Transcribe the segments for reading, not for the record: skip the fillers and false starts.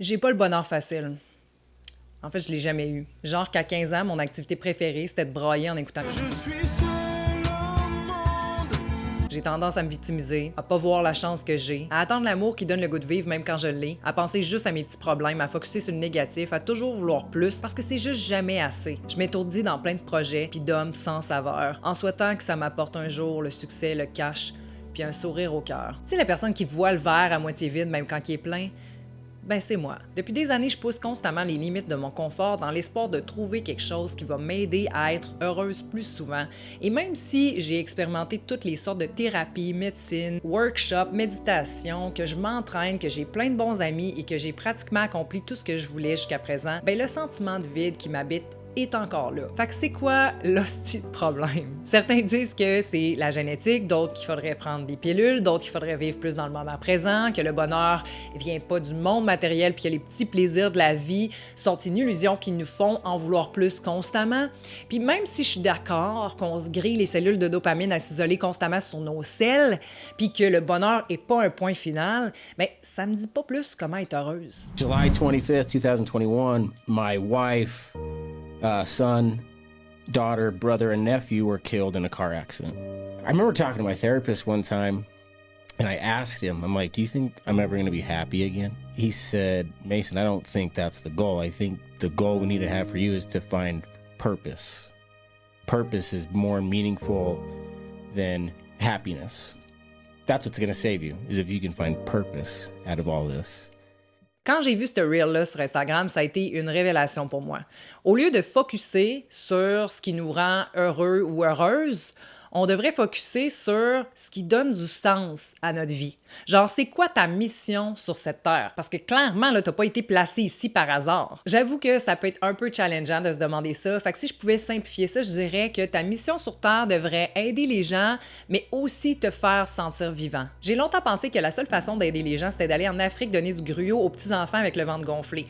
J'ai pas le bonheur facile. En fait, je l'ai jamais eu. Genre qu'à 15 ans, mon activité préférée, c'était de brailler en écoutant. Je suis seul au monde. J'ai tendance à me victimiser, à pas voir la chance que j'ai, à attendre l'amour qui donne le goût de vivre même quand je l'ai, à penser juste à mes petits problèmes, à focusser sur le négatif, à toujours vouloir plus parce que c'est juste jamais assez. Je m'étourdis dans plein de projets puis d'hommes sans saveur, en souhaitant que ça m'apporte un jour le succès, le cash, puis un sourire au cœur. Tu sais, la personne qui voit le verre à moitié vide même quand il est plein. Ben c'est moi. Depuis des années, je pousse constamment les limites de mon confort dans l'espoir de trouver quelque chose qui va m'aider à être heureuse plus souvent. Et même si j'ai expérimenté toutes les sortes de thérapies, médecine, workshops, méditation, que je m'entraîne, que j'ai plein de bons amis et que j'ai pratiquement accompli tout ce que je voulais jusqu'à présent, ben le sentiment de vide qui m'habite est encore là. Fait que c'est quoi l'hostie de problème? Certains disent que c'est la génétique, d'autres qu'il faudrait prendre des pilules, d'autres qu'il faudrait vivre plus dans le moment présent, que le bonheur vient pas du monde matériel puis que les petits plaisirs de la vie sont une illusion qui nous font en vouloir plus constamment. Puis même si je suis d'accord qu'on se grille les cellules de dopamine à s'isoler constamment sur nos selles, puis que le bonheur est pas un point final, ben ça me dit pas plus comment être heureuse. July 25th, 2021, my wife, son, daughter, brother, and nephew were killed in a car accident. I remember talking to my therapist one time, and I asked him, I'm like, do you think I'm ever going to be happy again? He said, Mason, I don't think that's the goal. I think the goal we need to have for you is to find purpose. Purpose is more meaningful than happiness. That's what's going to save you, is if you can find purpose out of all this. Quand j'ai vu ce reel-là sur Instagram, ça a été une révélation pour moi. Au lieu de focusser sur ce qui nous rend heureux ou heureuse, on devrait focusser sur ce qui donne du sens à notre vie. Genre, c'est quoi ta mission sur cette terre? Parce que clairement, là, t'as pas été placé ici par hasard. J'avoue que ça peut être un peu challengeant de se demander ça. Fait que si je pouvais simplifier ça, je dirais que ta mission sur terre devrait aider les gens, mais aussi te faire sentir vivant. J'ai longtemps pensé que la seule façon d'aider les gens, c'était d'aller en Afrique donner du gruau aux petits-enfants avec le ventre gonflé.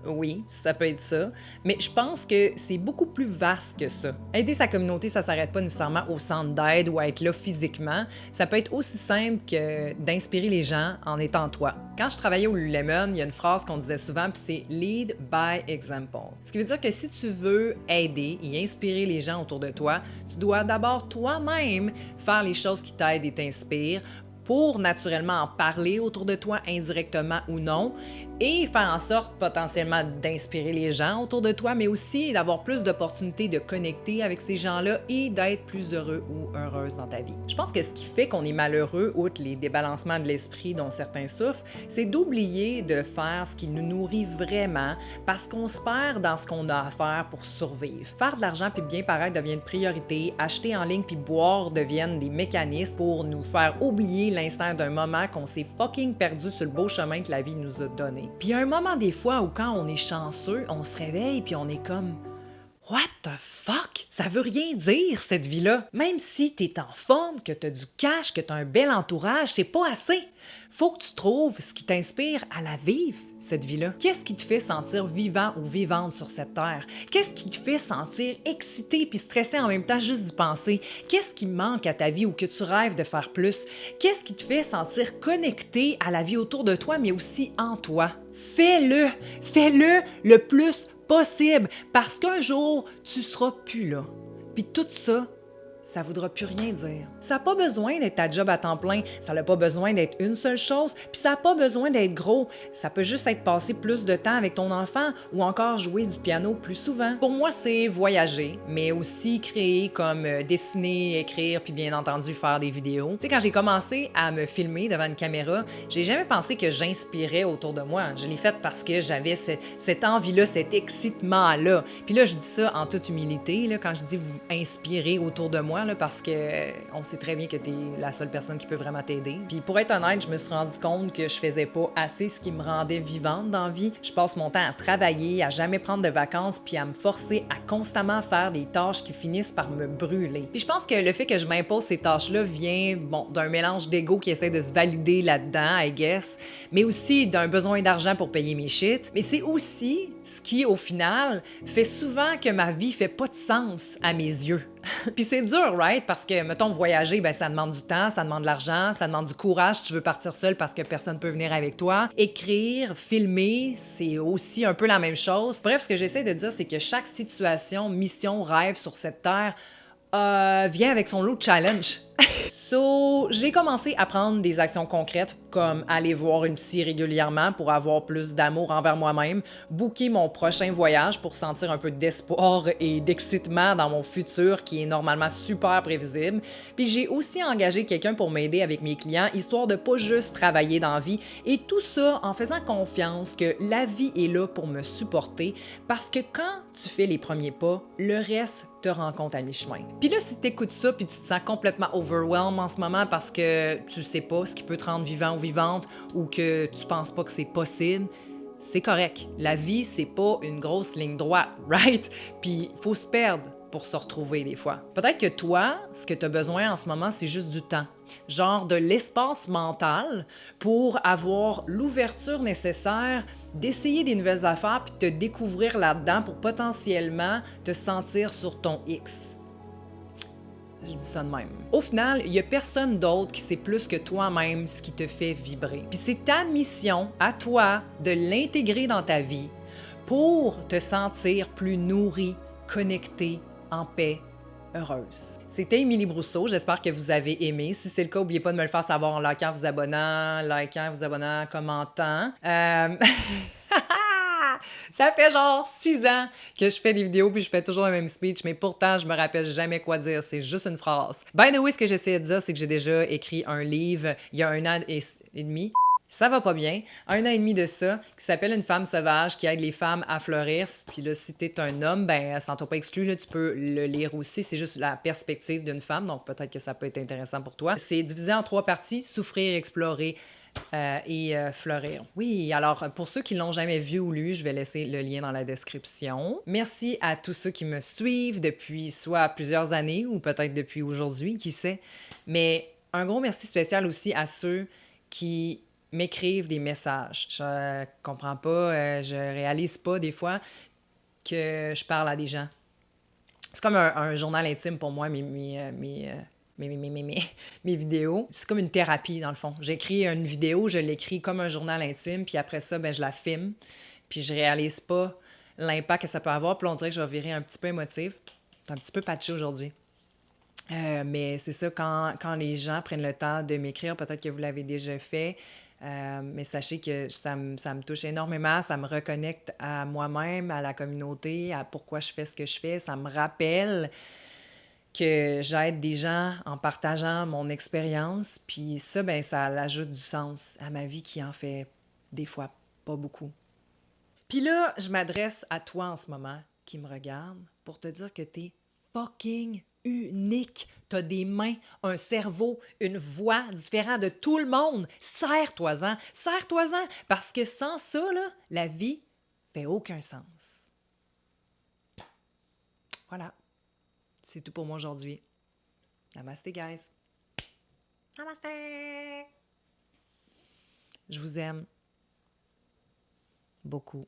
Oui, ça peut être ça, mais je pense que c'est beaucoup plus vaste que ça. Aider sa communauté, ça s'arrête pas nécessairement au centre d'aide ou à être là physiquement. Ça peut être aussi simple que d'inspirer les gens en étant toi. Quand je travaillais au Lululemon, il y a une phrase qu'on disait souvent, puis c'est « lead by example ». Ce qui veut dire que si tu veux aider et inspirer les gens autour de toi, tu dois d'abord toi-même faire les choses qui t'aident et t'inspirent pour naturellement en parler autour de toi indirectement ou non, et faire en sorte potentiellement d'inspirer les gens autour de toi, mais aussi d'avoir plus d'opportunités de connecter avec ces gens-là et d'être plus heureux ou heureuse dans ta vie. Je pense que ce qui fait qu'on est malheureux, outre les débalancements de l'esprit dont certains souffrent, c'est d'oublier de faire ce qui nous nourrit vraiment parce qu'on se perd dans ce qu'on a à faire pour survivre. Faire de l'argent puis bien paraître devient une priorité, acheter en ligne puis boire deviennent des mécanismes pour nous faire oublier l'instant d'un moment qu'on s'est fucking perdu sur le beau chemin que la vie nous a donné. Puis il y a un moment des fois où quand on est chanceux, on se réveille puis on est comme « What the fuck? Ça veut rien dire, cette vie-là. » Même si t'es en forme, que t'as du cash, que t'as un bel entourage, c'est pas assez. Faut que tu trouves ce qui t'inspire à la vivre, cette vie-là. Qu'est-ce qui te fait sentir vivant ou vivante sur cette terre? Qu'est-ce qui te fait sentir excité puis stressé en même temps juste d'y penser? Qu'est-ce qui manque à ta vie ou que tu rêves de faire plus? Qu'est-ce qui te fait sentir connecté à la vie autour de toi, mais aussi en toi? Fais-le! Fais-le le plus possible, parce qu'un jour, tu seras plus là. Puis tout ça, ça voudra plus rien dire. Ça n'a pas besoin d'être ta job à temps plein, ça n'a pas besoin d'être une seule chose, puis ça n'a pas besoin d'être gros. Ça peut juste être passer plus de temps avec ton enfant ou encore jouer du piano plus souvent. Pour moi, c'est voyager, mais aussi créer comme dessiner, écrire, puis bien entendu faire des vidéos. Tu sais, quand j'ai commencé à me filmer devant une caméra, j'ai jamais pensé que j'inspirais autour de moi. Je l'ai fait parce que j'avais cette envie-là, cet excitement-là. Puis là, je dis ça en toute humilité, là, quand je dis vous inspirer autour de moi, là, parce qu'on sait très bien que tu es la seule personne qui peut vraiment t'aider. Puis pour être honnête, je me suis rendu compte que je faisais pas assez ce qui me rendait vivante dans la vie. Je passe mon temps à travailler, à jamais prendre de vacances, puis à me forcer à constamment faire des tâches qui finissent par me brûler. Puis je pense que le fait que je m'impose ces tâches-là vient, bon, d'un mélange d'ego qui essaie de se valider là-dedans, I guess, mais aussi d'un besoin d'argent pour payer mes shit. Mais c'est aussi Ce qui, au final, fait souvent que ma vie fait pas de sens à mes yeux. Puis c'est dur, right? Parce que, mettons, voyager, ben ça demande du temps, ça demande de l'argent, ça demande du courage si tu veux partir seul parce que personne peut venir avec toi. Écrire, filmer, c'est aussi un peu la même chose. Bref, ce que j'essaie de dire, c'est que chaque situation, mission, rêve sur cette terre vient avec son lot de challenge. So, j'ai commencé à prendre des actions concrètes, comme aller voir une psy régulièrement pour avoir plus d'amour envers moi-même, booker mon prochain voyage pour sentir un peu d'espoir et d'excitement dans mon futur qui est normalement super prévisible. Puis j'ai aussi engagé quelqu'un pour m'aider avec mes clients, histoire de pas juste travailler dans la vie, et tout ça en faisant confiance que la vie est là pour me supporter, parce que quand tu fais les premiers pas, le reste te rend compte à mi-chemin. Puis là, si t'écoutes ça puis tu te sens complètement overwhelmed en ce moment parce que tu sais pas ce qui peut te rendre vivant ou vivante ou que tu penses pas que c'est possible, c'est correct. La vie, c'est pas une grosse ligne droite, right? Puis il faut se perdre pour se retrouver des fois. Peut-être que toi, ce que tu as besoin en ce moment, c'est juste du temps. Genre de l'espace mental pour avoir l'ouverture nécessaire d'essayer des nouvelles affaires puis de te découvrir là-dedans pour potentiellement te sentir sur ton X. Je dis ça de même. Au final, il n'y a personne d'autre qui sait plus que toi-même ce qui te fait vibrer. Puis c'est ta mission, à toi, de l'intégrer dans ta vie pour te sentir plus nourri, connecté, en paix, heureuse. C'était Émilie Brousseau, j'espère que vous avez aimé. Si c'est le cas, n'oubliez pas de me le faire savoir en likant, vous abonnant, commentant. Ça fait genre 6 ans que je fais des vidéos puis je fais toujours le même speech, mais pourtant, je me rappelle jamais quoi dire. C'est juste une phrase. By the way, ce que j'essaie de dire, c'est que j'ai déjà écrit un livre il y a 1 an et demi. Ça va pas bien. 1 an et demi de ça, qui s'appelle Une femme sauvage, qui aide les femmes à fleurir. Puis là, si t'es un homme, ben, sens-toi pas exclu, là, tu peux le lire aussi. C'est juste la perspective d'une femme, donc peut-être que ça peut être intéressant pour toi. C'est divisé en 3 parties, souffrir, explorer et fleurir. Oui, alors pour ceux qui l'ont jamais vu ou lu, je vais laisser le lien dans la description. Merci à tous ceux qui me suivent depuis soit plusieurs années ou peut-être depuis aujourd'hui, qui sait. Mais un gros merci spécial aussi à ceux qui m'écrivent des messages. Je comprends pas, je réalise pas des fois que je parle à des gens. C'est comme un journal intime pour moi, mes vidéos. C'est comme une thérapie, dans le fond. J'écris une vidéo, je l'écris comme un journal intime, puis après ça, ben, je la filme, puis je réalise pas l'impact que ça peut avoir, puis là, on dirait que je vais virer un petit peu émotive. C'est un petit peu patché aujourd'hui. Mais c'est ça, quand les gens prennent le temps de m'écrire, peut-être que vous l'avez déjà fait, mais sachez que ça me touche énormément, ça me reconnecte à moi-même, à la communauté, à pourquoi je fais ce que je fais. Ça me rappelle que j'aide des gens en partageant mon expérience, puis ça, ben, ça ajoute du sens à ma vie qui en fait des fois pas beaucoup. Puis là, je m'adresse à toi en ce moment qui me regarde pour te dire que t'es fucking unique. T'as des mains, un cerveau, une voix différente de tout le monde. Serre-toi-en, serre-toi-en, parce que sans ça, là, la vie fait aucun sens. Voilà. C'est tout pour moi aujourd'hui. Namaste, guys. Namaste. Je vous aime beaucoup.